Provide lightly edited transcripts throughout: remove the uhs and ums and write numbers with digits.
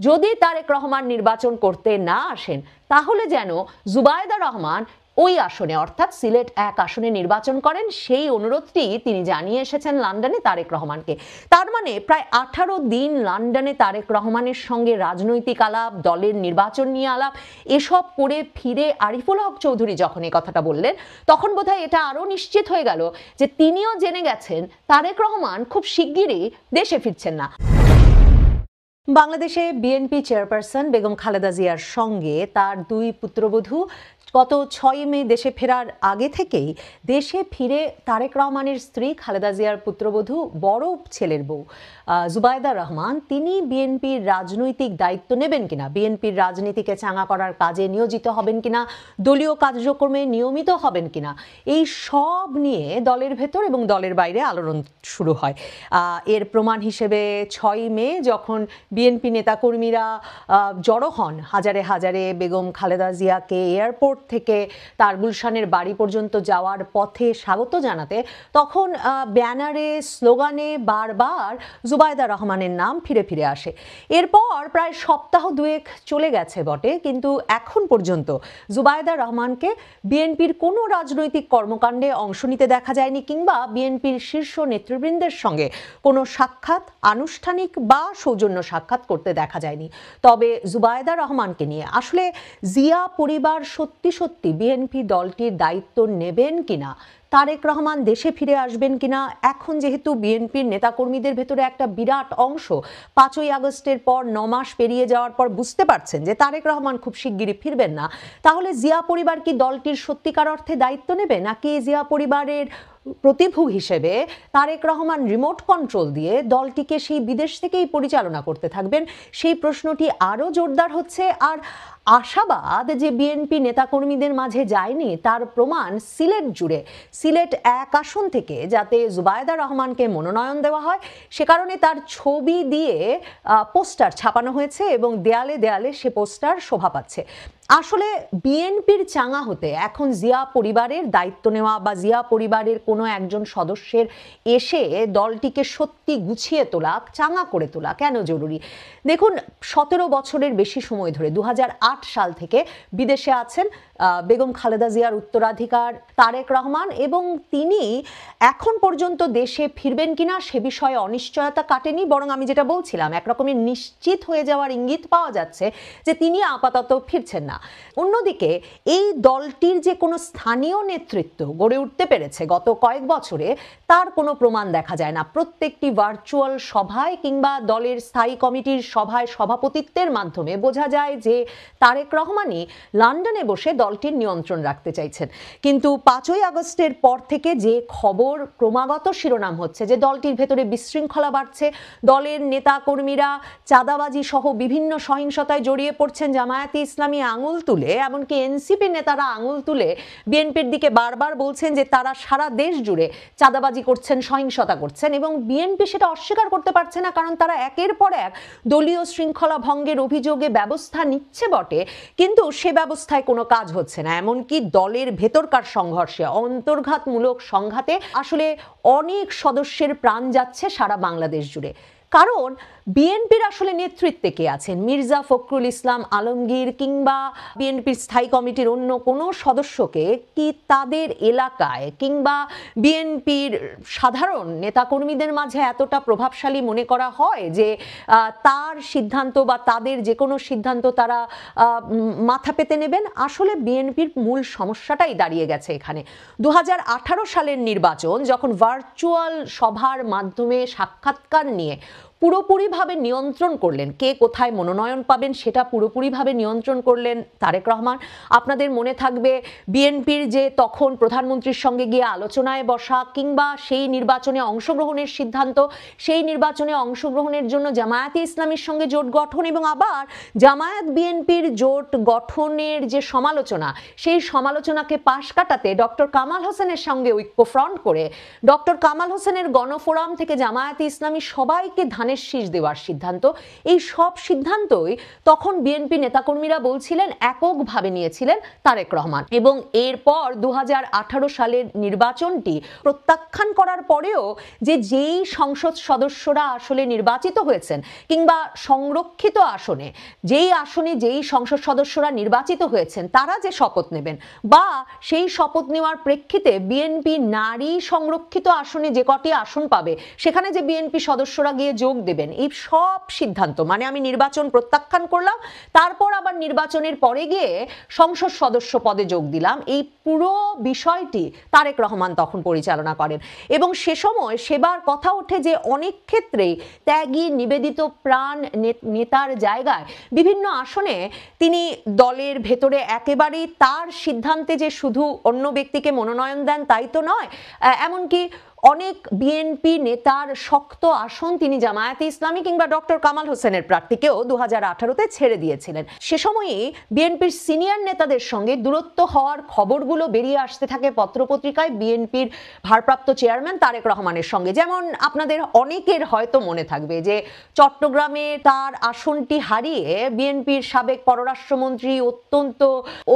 যদি তারেক রহমান নির্বাচন করতে না আসেন তাহলে যেন জুবায়েদা রহমান ওই আসনে অর্থাৎ সিলেট 1 আসনে নির্বাচন করেন, সেই অনুরোধটি তিনি জানিয়ে এসেছেন লন্ডনে তারেক রহমানকে। তার মানে প্রায় 18 দিন লন্ডনে তারেক রহমানের সঙ্গে রাজনৈতিক আলাপ, দলের নির্বাচন নিয়ে আলাপ, এসব করে ফিরে আরিফুল হক চৌধুরী যখন এই কথাটা বললেন তখন বোধহয় এটা আরো নিশ্চিত হয়ে গেল যে তিনিও জেনে গেছেন তারেক রহমান খুব শিগগিরই দেশে ফিরছেন না। বাংলাদেশে বিএনপি চেয়ারপারসন বেগম খালেদা জিয়ার সঙ্গে তার 2 পুত্রবধূ গত 6 মে দেশে ফেরার আগে থেকেই দেশে ফিরে তারেক রহমানের স্ত্রী খালেদা জিয়ার পুত্রবধূ বড় ছেলের বউ জুবায়েদা রহমান তিনি বিএনপির রাজনৈতিক দায়িত্ব নেবেন কিনা, বিএনপির রাজনীতিকে চাঙা করার কাজে নিয়োজিত হবেন কিনা, দলীয় কার্যক্রমে নিয়মিত হবেন কিনা, এই সব নিয়ে দলের ভেতর এবং দলের বাইরে আলোড়ন শুরু হয়। এর প্রমাণ হিসেবে 6 মে যখন বিএনপি নেতাকর্মীরা জড়ো হন হাজারে হাজারে বেগম খালেদা জিয়াকে এয়ারপোর্ট থেকে তার গুলশানের বাড়ি পর্যন্ত যাওয়ার পথে স্বাগত জানাতে, তখন ব্যানারে স্লোগানে বারবার জুবায়েদা রহমানের নাম ফিরে ফিরে আসে। এরপর প্রায় সপ্তাহ 2 চলে গেছে বটে, কিন্তু এখন পর্যন্ত জুবায়েদা রহমানকে বিএনপির কোনো রাজনৈতিক কর্মকাণ্ডে অংশ নিতে দেখা যায়নি, কিংবা বিএনপির শীর্ষ নেতৃবৃন্দের সঙ্গে কোনো সাক্ষাৎ, আনুষ্ঠানিক বা সৌজন্য সাক্ষাৎ করতে দেখা যায়নি। তবে জুবায়েদা রহমানকে নিয়ে আসলে জিয়া পরিবার সত্যি সত্যি বিএনপি দলটির দায়িত্ব নেবেন কিনা, তারেক রহমান দেশে ফিরে আসবেন কিনা, এখন যেহেতু বিএনপির নেতাকর্মীদের ভেতরে একটা বিরাট অংশ 5ই আগস্টের পর 9 মাস পেরিয়ে যাওয়ার পর বুঝতে পারছেন যে তারেক রহমান খুব শিগগিরই ফিরবেন না, তাহলে জিয়া পরিবার কি দলটির সত্যিকার অর্থে দায়িত্ব নেবে, নাকি জিয়া পরিবারের প্রতিভূ হিসেবে তারেক রহমান রিমোট কন্ট্রোল দিয়ে দলটিকে সেই বিদেশ থেকেই পরিচালনা করতে থাকবেন, সেই প্রশ্নটি আরও জোরদার হচ্ছে। আর আশাবাদ যে বিএনপি নেতাকর্মীদের মাঝে যায়নি তার প্রমাণ সিলেট জুড়ে, সিলেট 1 আসন থেকে যাতে জুবায়েদা রহমানকে মনোনয়ন দেওয়া হয় সে কারণে তার ছবি দিয়ে পোস্টার ছাপানো হয়েছে এবং দেয়ালে দেয়ালে সে পোস্টার শোভা পাচ্ছে। আসলে বিএনপির চাঙা হতে এখন জিয়া পরিবারের দায়িত্ব নেওয়া বা জিয়া পরিবারের কোনো একজন সদস্যের এসে দলটিকে সত্যি গুছিয়ে তোলা, চাঙা করে তোলা কেন জরুরি? দেখুন, 17 বছরের বেশি সময় ধরে 2008 সাল থেকে বিদেশে আছেন বেগম খালেদা জিয়ার উত্তরাধিকার তারেক রহমান, এবং তিনি এখন পর্যন্ত দেশে ফিরবেন কিনা সে বিষয়ে অনিশ্চয়তা কাটেনি, বরং আমি যেটা বলছিলাম একরকমের নিশ্চিত হয়ে যাওয়ার ইঙ্গিত পাওয়া যাচ্ছে যে তিনি আপাতত ফিরছেন না। অন্যদিকে এই দলটির যে কোনো স্থানীয় নেতৃত্ব গড়ে উঠতে পেরেছে গত কয়েক বছরে তার কোনো প্রমাণ দেখা যায় না। প্রত্যেকটি ভার্চুয়াল সভায় কিংবা দলের স্থায়ী কমিটির সভায় সভাপতিত্বের মাধ্যমে বোঝা যায় যে তারেক রহমানই লন্ডনে বসে দলটির নিয়ন্ত্রণ রাখতে চাইছেন। কিন্তু 5ই আগস্টের পর থেকে যে খবর ক্রমাগত শিরোনাম হচ্ছে যে দলটির ভেতরে বিশৃঙ্খলা বাড়ছে, দলের নেতা কর্মীরা চাঁদাবাজি সহ বিভিন্ন সহিংসতায় জড়িয়ে পড়ছেন, জামায়াতে ইসলামী আঙুল তুলে, এমনকি এনসিপি নেতারা আঙুল তুলে বিএনপির দিকে বারবার বলছেন যে তারা সারা দেশ জুড়ে চাঁদাবাজি করছেন, সহিংসতা করছেন, এবং বিএনপি সেটা অস্বীকার করতে পারছে না, কারণ তারা একের পর এক দলীয় শৃঙ্খলা ভঙ্গের অভিযোগে ব্যবস্থা নিচ্ছে বটে, কিন্তু সে ব্যবস্থায় কোনো কাজ হচ্ছে না। এমনকি দলের ভেতরকার সংঘর্ষে, অন্তর্ঘাতমূলক সংঘাতে আসলে অনেক সদস্যের প্রাণ যাচ্ছে সারা বাংলাদেশ জুড়ে। কারণ বিএনপির আসলে নেতৃত্বে কে আছেন? মির্জা ফখরুল ইসলাম আলমগীর কিংবা বিএনপির স্থায়ী কমিটির অন্য কোনো সদস্যকে কি তাদের এলাকায় কিংবা বিএনপির সাধারণ নেতাকর্মীদের মাঝে এতটা প্রভাবশালী মনে করা হয় যে তার সিদ্ধান্ত বা তাদের যে কোনো সিদ্ধান্ত তারা মাথা পেতে নেবেন? আসলে বিএনপির মূল সমস্যাটাই দাঁড়িয়ে গেছে এখানে। 2018 সালের নির্বাচন যখন ভার্চুয়াল সভার মাধ্যমে সাক্ষাৎকার নিয়ে পুরোপুরিভাবে নিয়ন্ত্রণ করলেন, কে কোথায় মনোনয়ন পাবেন সেটা পুরোপুরিভাবে নিয়ন্ত্রণ করলেন তারেক রহমান। আপনাদের মনে থাকবে বিএনপির যে তখন প্রধানমন্ত্রীর সঙ্গে গিয়ে আলোচনায় বসা কিংবা সেই নির্বাচনে অংশগ্রহণের সিদ্ধান্ত, সেই নির্বাচনে অংশগ্রহণের জন্য জামায়াতে ইসলামীর সঙ্গে জোট গঠন, এবং আবার জামায়াত বিএনপির জোট গঠনের যে সমালোচনা, সেই সমালোচনাকে পাশ কাটাতে ডক্টর কামাল হোসেনের সঙ্গে ঐক্য ফ্রন্ট করে ডক্টর কামাল হোসেনের গণফোরাম থেকে জামায়াতে ইসলামী সবাইকে ধানে ধানের শীষ দেওয়ার সিদ্ধান্ত, এই সব সিদ্ধান্তই তখন বিএনপি নেতাকর্মীরা বলছিলেন এককভাবে নিয়েছিলেন তারেক রহমান। এবং এরপর 2018 সালের নির্বাচনটি প্রত্যাখ্যান করার পরেও যেই সংসদ সদস্যরা আসলে নির্বাচিত হয়েছেন কিংবা সংরক্ষিত আসনে যেই সংসদ সদস্যরা নির্বাচিত হয়েছেন তারা যে শপথ নেবেন বা সেই শপথ নেওয়ার প্রেক্ষিতে বিএনপি নারী সংরক্ষিত আসনে যে কটি আসন পাবে সেখানে যে বিএনপি সদস্যরা গিয়ে যোগ দেবেন, এই সব সিদ্ধান্ত মানে আমি নির্বাচন প্রত্যাখ্যান করলাম, তারপর আবার নির্বাচনের পরে গিয়ে সংসদ সদস্য পদে যোগ দিলাম, এই পুরো বিষয়টি তারেক রহমান তখন পরিচালনা করেন। এবং সে সময় সেবার কথা ওঠে যে অনেক ক্ষেত্রেই ত্যাগী নিবেদিত প্রাণ নেতার জায়গায় বিভিন্ন আসনে তিনি দলের ভেতরে একেবারেই তার সিদ্ধান্তে যে শুধু অন্য ব্যক্তিকে মনোনয়ন দেন তাই তো নয়, এমনকি অনেক বিএনপি নেতার শক্ত আসন তিনি জামায়াতে ইসলামী কিংবা ডক্টর কামাল হোসেনের প্রার্থীকেও 2018-তে ছেড়ে দিয়েছিলেন। সে সময়ে বিএনপির সিনিয়র নেতাদের সঙ্গে দূরত্ব হওয়ার খবরগুলো বেরিয়ে আসতে থাকে পত্রপত্রিকায় বিএনপির ভারপ্রাপ্ত চেয়ারম্যান তারেক রহমানের সঙ্গে। যেমন আপনাদের অনেকের হয়তো মনে থাকবে যে চট্টগ্রামে তার আসনটি হারিয়ে বিএনপির সাবেক পররাষ্ট্রমন্ত্রী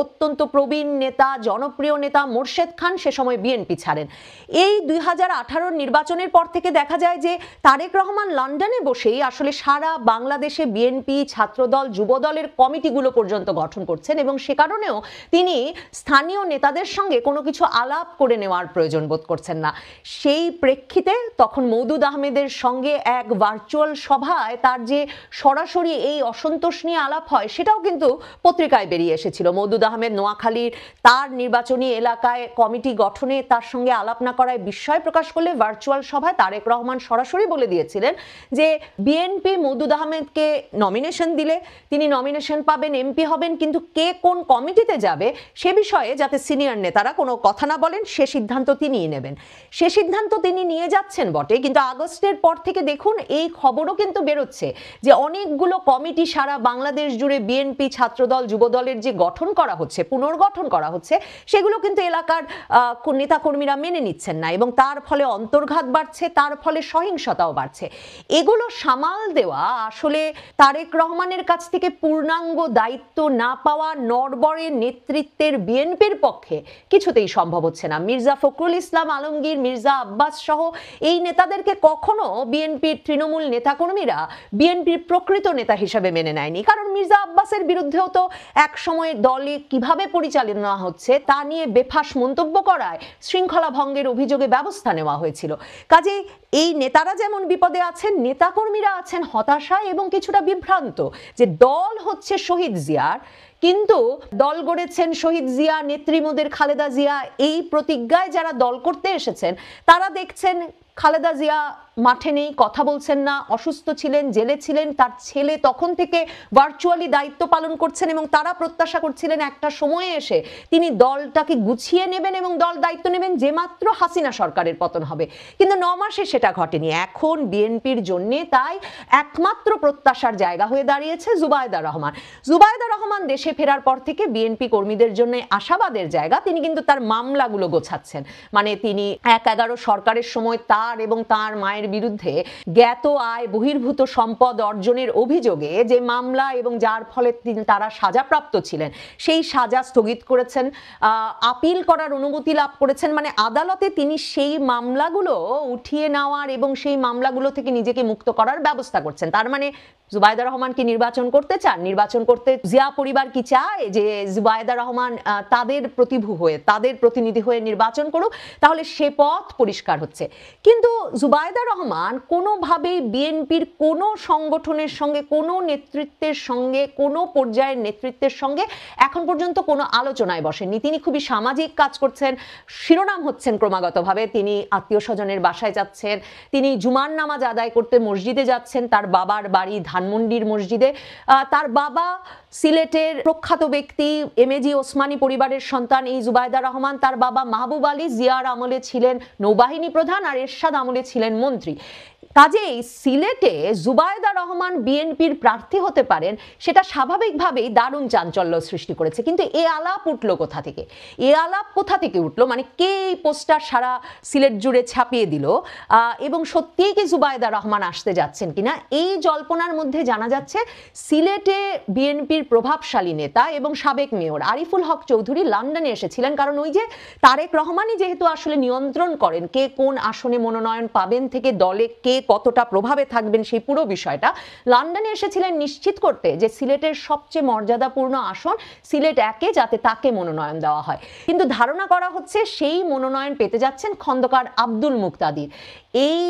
অত্যন্ত প্রবীণ নেতা জনপ্রিয় নেতা মোরশেদ খান সে সময় বিএনপি ছাড়েন। এই 2018 নির্বাচনের পর থেকে দেখা যায় যে তারেক রহমান লন্ডনে বসেই আসলে সারা বাংলাদেশে বিএনপি ছাত্রদল যুবদলের কমিটিগুলো পর্যন্ত গঠন করছেন এবং সে কারণেও তিনি স্থানীয় নেতাদের সঙ্গে কোনো কিছু আলাপ করে নেওয়ার প্রয়োজন বোধ করছেন না। সেই প্রেক্ষিতে তখন মওদুদ আহমেদের সঙ্গে এক ভার্চুয়াল সভায় তার যে সরাসরি এই অসন্তোষ নিয়ে আলাপ হয় সেটাও কিন্তু পত্রিকায় বেরিয়ে এসেছিল। মওদুদ আহমেদ নোয়াখালীর তার নির্বাচনী এলাকায় কমিটি গঠনে তার সঙ্গে আলাপ না করায় বিস্ময় প্রকাশ করলে ভার্চুয়াল সভায় তারেক রহমান সরাসরি বলে দিয়েছিলেন যে বিএনপি মওদুদ আহমেদকে নমিনেশন দিলে তিনি নমিনেশন পাবেন, এমপি হবেন, কিন্তু কে কোন কমিটিতে যাবে সে বিষয়ে যাতে সিনিয়র নেতারা কোনো কথা না বলেন সে সিদ্ধান্ত তিনিই নেবেন। সে সিদ্ধান্ত তিনি নিয়ে যাচ্ছেন বটে, কিন্তু আগস্টের পর থেকে দেখুন এই খবরও কিন্তু বেরোচ্ছে যে অনেকগুলো কমিটি সারা বাংলাদেশ জুড়ে বিএনপি ছাত্রদল যুবদলের যে গঠন করা হচ্ছে, পুনর্গঠন করা হচ্ছে, সেগুলো কিন্তু এলাকার নেতাকর্মীরা মেনে নিচ্ছেন না এবং তার ফলে অন্তর্ঘাত বাড়ছে, তার ফলে সহিংসতাও বাড়ছে। এগুলো সামাল দেওয়া আসলে তারেক রহমানের কাছ থেকে পূর্ণাঙ্গ দায়িত্ব না পাওয়া নড়বড়ে নেতৃত্বের বিএনপির পক্ষে কিছুতেই সম্ভব হচ্ছে না। মির্জা ফখরুল ইসলাম আলমগীর, মির্জা আব্বাস সহ এই নেতাদেরকে কখনো বিএনপির তৃণমূল নেতাকর্মীরা বিএনপির প্রকৃত নেতা হিসেবে মেনে নেয়নি, কারণ মির্জা আব্বাসের বিরুদ্ধেও তো এক সময় দলে কিভাবে পরিচালনা হচ্ছে তা নিয়ে বেফাঁস মন্তব্য করায় শৃঙ্খলা ভঙ্গের অভিযোগে ব্যবস্থা নেওয়া হয়েছিল। কাজেই এই নেতারা যেমন বিপদে আছেন, নেতাকর্মীরা আছেন হতাশায় এবং কিছুটা বিভ্রান্ত যে দল হচ্ছে শহীদ জিয়ার, কিন্তু দল গড়েছেন শহীদ জিয়া, নেত্রী মোদের খালেদা জিয়া, এই প্রতিজ্ঞায় যারা দল করতে এসেছেন তারা দেখছেন খালেদা জিয়া মাঠে নেই, কথা বলছেন না, অসুস্থ ছিলেন, জেলে ছিলেন, তার ছেলে তখন থেকে ভার্চুয়ালি দায়িত্ব পালন করছেন এবং তারা প্রত্যাশা করছিলেন একটা সময়ে এসে তিনি দলটাকে গুছিয়ে নেবেন এবং দল দায়িত্ব নেবেন যে মাত্র হাসিনা সরকারের পতন হবে, কিন্তু 9 মাসে সেটা ঘটেনি। এখন বিএনপির জন্য তাই একমাত্র প্রত্যাশার জায়গা হয়ে দাঁড়িয়েছে জুবাইদা রহমান। জুবাইদা রহমান দেশে ফেরার পর থেকে বিএনপি কর্মীদের জন্য আশাবাদের জায়গা। তিনি কিন্তু তার মামলাগুলো গোছাচ্ছেন, মানে তিনি 1/11 সরকারের সময় তার এবং তার মায়ের বিরুদ্ধে জ্ঞাত আয় বহির্ভূত সম্পদ অর্জনের অভিযোগে যে মামলা এবং যার ফলে তারা সাজাপ্রাপ্ত ছিলেন সেই সাজা স্থগিত করেছেন, আপিল করার অনুমতি লাভ করেছেন, মানে আদালতে তিনি সেই মামলাগুলো উঠিয়ে নেওয়ার এবং সেই মামলাগুলো থেকে নিজেকে মুক্ত করার ব্যবস্থা করছেন। তার মানে জুবাইদা রহমান কি নির্বাচন করতে চান? নির্বাচন করতে জিয়া পরিবার কি চায় যে জুবাইদা রহমান তাদের প্রতিভূ হয়ে, তাদের প্রতিনিধি হয়ে নির্বাচন করুক? তাহলে সে পথ পরিষ্কার হচ্ছে। কিন্তু জুবাইদা রহমান কোনোভাবেই বিএনপির কোনো সংগঠনের সঙ্গে, কোনো নেতৃত্বের সঙ্গে, কোনো পর্যায়ের নেতৃত্বের সঙ্গে এখন পর্যন্ত কোনো আলোচনায় বসেননি। তিনি খুবই সামাজিক কাজ করছেন, শিরোনাম হচ্ছেন ক্রমাগতভাবে। তিনি আত্মীয় স্বজনের বাসায় যাচ্ছেন, তিনি জুমার নামাজ আদায় করতে মসজিদে যাচ্ছেন, তার বাবার বাড়ি ধানমন্ডির মসজিদে। তার বাবা সিলেটের প্রখ্যাত ব্যক্তি এমএজি ওসমানী পরিবারের সন্তান এই জুবাইদা রহমান। তার বাবা মাহবুব আলী জিয়ার আমলে ছিলেন নৌবাহিনী প্রধান আর এরশাদ আমলে ছিলেন মন্ত্রী। কাজেই সিলেটে জুবায়েদা রহমান বিএনপির প্রার্থী হতে পারেন, সেটা স্বাভাবিকভাবেই দারুণ চাঞ্চল্য সৃষ্টি করেছে। কিন্তু এ আলাপ উঠল কোথা থেকে? এ আলাপ কোথা থেকে উঠলো, মানে কে এই পোস্টার সারা সিলেট জুড়ে ছাপিয়ে দিল, এবং সত্যিই কি জুবায়েদা রহমান আসতে যাচ্ছেন কিনা, এই জল্পনার মধ্যে জানা যাচ্ছে সিলেটে বিএনপির প্রভাবশালী নেতা এবং সাবেক মেয়র আরিফুল হক চৌধুরী লন্ডনে এসেছিলেন। কারণ ওই যে তারেক রহমানই যেহেতু আসলে নিয়ন্ত্রণ করেন কে কোন আসনে মনোনয়ন পাবেন থেকে দলে কে কতটা প্রভাবে থাকবেন, সেই পুরো বিষয়টা লন্ডনে এসেছিলেন নিশ্চিত করতে যে সিলেটের সবচেয়ে মর্যাদাপূর্ণ আসন সিলেট 1-এ যাতে তাকে মনোনয়ন দেওয়া হয়। কিন্তু ধারণা করা হচ্ছে সেই মনোনয়ন পেতে যাচ্ছেন খন্দকার আব্দুল মুক্তাদির। এই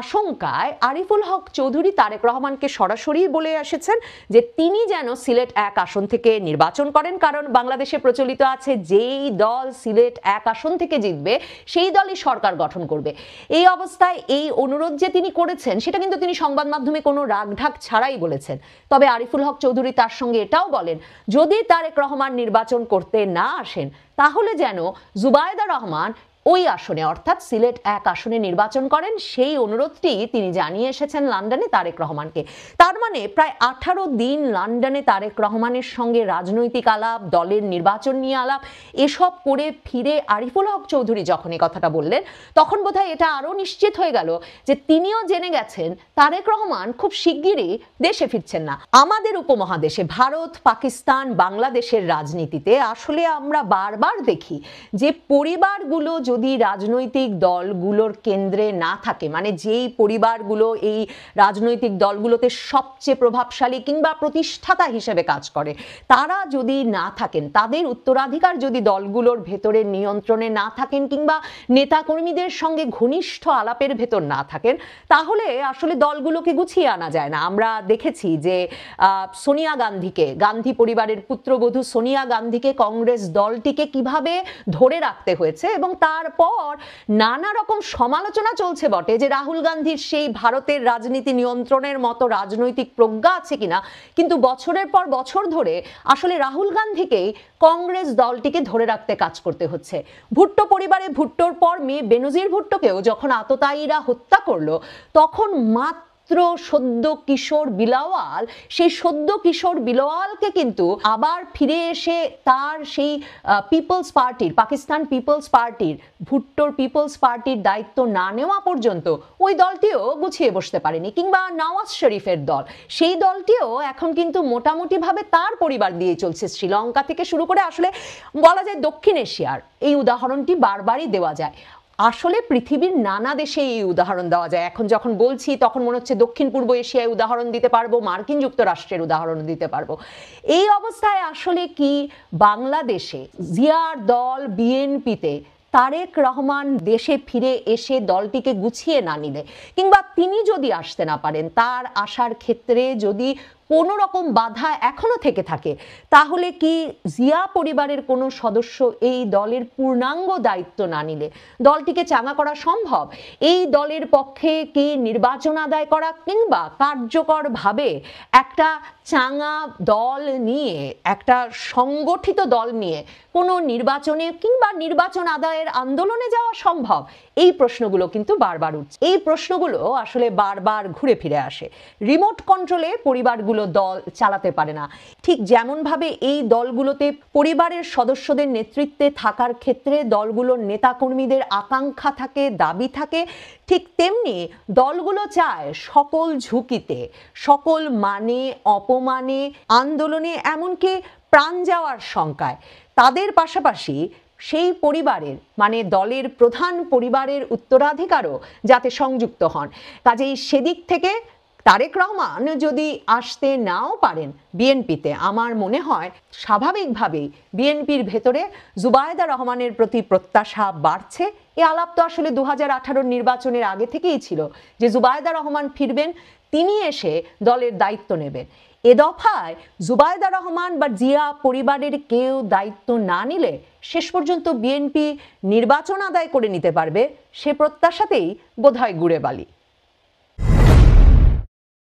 আশঙ্কায় আরিফুল হক চৌধুরী তারেক রহমানকে সরাসরি বলে এসেছেন যে তিনি যেন সিলেট 1 আসন থেকে নির্বাচন করেন, কারণ বাংলাদেশে প্রচলিত আছে যেই দল সিলেট 1 আসন থেকে জিতবে সেই দলই সরকার গঠন করবে। এই অবস্থায় এই অনুরোধ যে তিনি করেছেন সেটা কিন্তু তিনি সংবাদ মাধ্যমে কোনো রাগঢাক ছাড়াই বলেছেন। তবে আরিফুল হক চৌধুরী তার সঙ্গে এটাও বলেন, যদি তারেক রহমান নির্বাচন করতে না আসেন তাহলে যেন জুবায়েদা রহমান ওই আসনে অর্থাৎ সিলেট 1 আসনে নির্বাচন করেন। সেই অনুরোধটি তিনি জানিয়ে এসেছেন লন্ডনে তারেক রহমানকে। তার মানে প্রায় 18 দিন লন্ডনে তারেক রহমানের সঙ্গে রাজনৈতিক আলাপ, দলের নির্বাচন নিয়ে আলাপ, এসব করে ফিরে আরিফুল হক চৌধুরী যখন এই কথাটা বললেন তখন বোধহয় এটা আরো নিশ্চিত হয়ে গেল যে তিনিও জেনে গেছেন তারেক রহমান খুব শিগগিরই দেশে ফিরছেন না। আমাদের উপমহাদেশে ভারত, পাকিস্তান, বাংলাদেশের রাজনীতিতে আসলে আমরা বারবার দেখি যে পরিবারগুলো যদি রাজনৈতিক দলগুলোর কেন্দ্রে না থাকে, মানে যেই পরিবারগুলো এই রাজনৈতিক দলগুলোতে সবচেয়ে প্রভাবশালী কিংবা প্রতিষ্ঠাতা হিসেবে কাজ করে, তারা যদি না থাকেন, তাদের উত্তরাধিকার যদি দলগুলোর ভেতরে নিয়ন্ত্রণে না থাকেন কিংবা নেতাকর্মীদের সঙ্গে ঘনিষ্ঠ আলাপের ভেতর না থাকেন, তাহলে আসলে দলগুলোকে গুছিয়ে আনা যায় না। আমরা দেখেছি যে সোনিয়া গান্ধীকে, গান্ধী পরিবারের পুত্রবধূ সোনিয়া গান্ধীকে কংগ্রেস দলটিকে কিভাবে ধরে রাখতে হয়েছে, এবং তারপর নানা রকম সমালোচনা চলছে বটে যে রাহুল গান্ধীর সেই ভারতের রাজনীতি নিয়ন্ত্রণের মতো রাজনৈতিক প্রজ্ঞা আছে কিনা, কিন্তু বছরের পর বছর ধরে আসলে রাহুল গান্ধীকেই কংগ্রেস দলটিকে ধরে রাখতে কাজ করতে হচ্ছে। ভুট্টো পরিবারে ভুট্টোর পর মেয়ে বেনজির ভুট্টোকেও যখন আততায়ীরা হত্যা করলো তখন মাত্র সদ্য কিশোর বিলাওয়াল, সেই সদ্য কিশোর বিলাওয়ালকে কিন্তু আবার ফিরে এসে তার সেই পিপলস পার্টির, পাকিস্তান পিপলস পার্টির, ভুট্টোর পিপলস পার্টির দায়িত্ব না নেওয়া পর্যন্ত ওই দলটিও গুছিয়ে বসতে পারেনি। কিংবা নওয়াজ শরীফের দল, সেই দলটিও এখন কিন্তু মোটামুটিভাবে তার পরিবার দিয়ে চলছে। শ্রীলঙ্কা থেকে শুরু করে আসলে বলা যায় দক্ষিণ এশিয়ার এই উদাহরণটি বারবারই দেওয়া যায়। আসলে পৃথিবীর নানা দেশে এই উদাহরণ দেওয়া যায়। এখন যখন বলছি তখন মনে হচ্ছে দক্ষিণ পূর্ব এশিয়ায় উদাহরণ দিতে পারবো, মার্কিন যুক্তরাষ্ট্রের উদাহরণ দিতে পারবো। এই অবস্থায় আসলে কি বাংলাদেশে জিয়ার দল বিএনপিতে তারেক রহমান দেশে ফিরে এসে দলটিকে গুছিয়ে না নিলে, কিংবা তিনি যদি আসতে না পারেন, তার আসার ক্ষেত্রে যদি কোনো রকম বাধা এখনো থেকে থাকে, তাহলে কি জিয়া পরিবারের কোনো সদস্য এই দলের পূর্ণাঙ্গ দায়িত্ব না নিলে দলটিকে চাঙা করা সম্ভব? এই দলের পক্ষে কি নির্বাচন আদায় করা কিংবা কার্যকরভাবে একটা চাঙা দল নিয়ে, একটা সংগঠিত দল নিয়ে কোনো নির্বাচনে কিংবা নির্বাচন আদায়ের আন্দোলনে যাওয়া সম্ভব? এই প্রশ্নগুলো কিন্তু বারবার উঠছে। এই প্রশ্নগুলো আসলে বারবার ঘুরে ফিরে আসে। রিমোট কন্ট্রোলে পরিবারগুলো দল চালাতে পারে না। ঠিক যেমন ভাবে এই দলগুলোতে পরিবারের সদস্যদের নেতৃত্বে থাকার ক্ষেত্রে দলগুলোর নেতাকর্মীদের আকাঙ্ক্ষা থাকে, দাবি থাকে, ঠিক তেমনি দলগুলো চায় সকল ঝুঁকিতে, সকল মানে অপমানে, আন্দোলনে, এমনকি প্রাণ যাওয়ার শঙ্কায় তাদের পাশাপাশি সেই পরিবারের, মানে দলের প্রধান পরিবারের উত্তরাধিকারও যাতে সংযুক্ত হন। কাজেই সেদিক থেকে তারেক রহমান যদি আসতে নাও পারেন বিএনপিতে, আমার মনে হয় স্বাভাবিকভাবেই বিএনপির ভেতরে জুবায়েদা রহমানের প্রতি প্রত্যাশা বাড়ছে। এ আলাপ তো আসলে 2018 নির্বাচনের আগে থেকেই ছিল যে জুবায়েদা রহমান ফিরবেন, তিনি এসে দলের দায়িত্ব নেবেন। এ দফায় জুবায়েদা রহমান বা জিয়া পরিবারের কেউ দায়িত্ব না নিলে শেষ পর্যন্ত বিএনপি নির্বাচন আদায় করে নিতে পারবে, সে প্রত্যাশাতেই বোধহয় গুড়ে বালি।